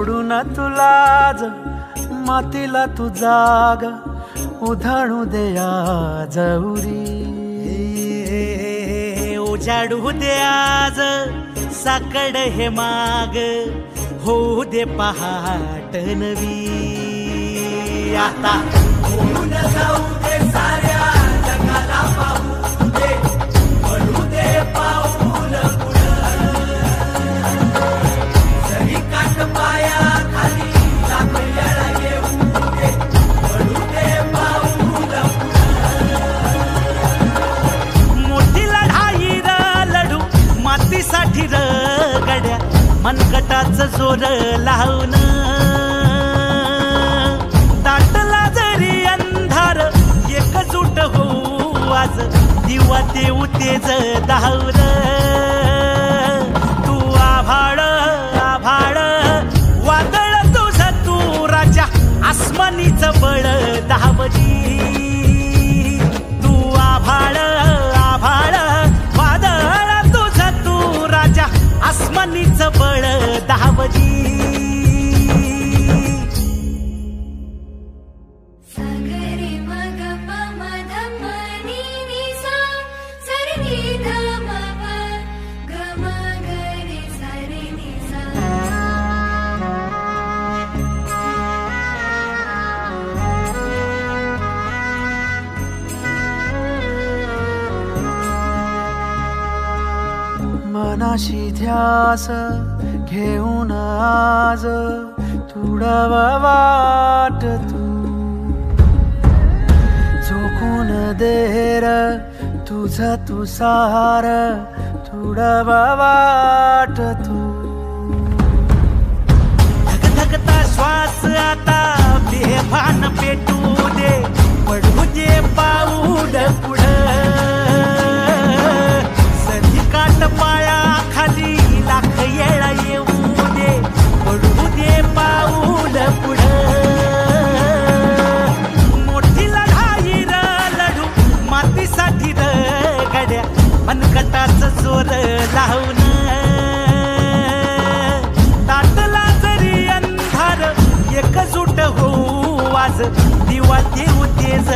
सोडून तुलाज मातीला तू जाग उधाणू दे आज उरी उजाडू दे आज साकड हे माग होऊ दे पहाट नवी आता होऊन जाऊ दे साऱ्या जगाला पाहू दे पडू दे पाऊल पुढं जरी काट पाया खाली लाख येळा येऊ दे पडू दे पाऊल पुढं मोठी लढाई लढू मातीसाठी गड्या मनगटाचं जोर लावून दाटला जरी अंधार एकजूट होऊ आज दिवा देऊ तेज धावून तू आभाळ आभाळ वादळ तुझं तू राजा आसमानीचं बळ धावली तू आभाळ आभाळ वादळ तुझं तू राजा आसमानीचं बळ धावली मनाशी ध्यास घेऊन आज तुडवा वाट तू झोकून देर तुझं तू सार तुडवा वाट तू धगधगता श्वास आता बेभान पेटू दे पडू दे पाऊल पुढं काट पाया खाली लाख येळा येऊ दे पडू दे पाऊल पुढं मोठी लढाई लढू मातीसाठी गड्या मनगटाचं जोर लावून दाटला जरी अंधार एकजूट होऊ आज दिवा देऊ तेज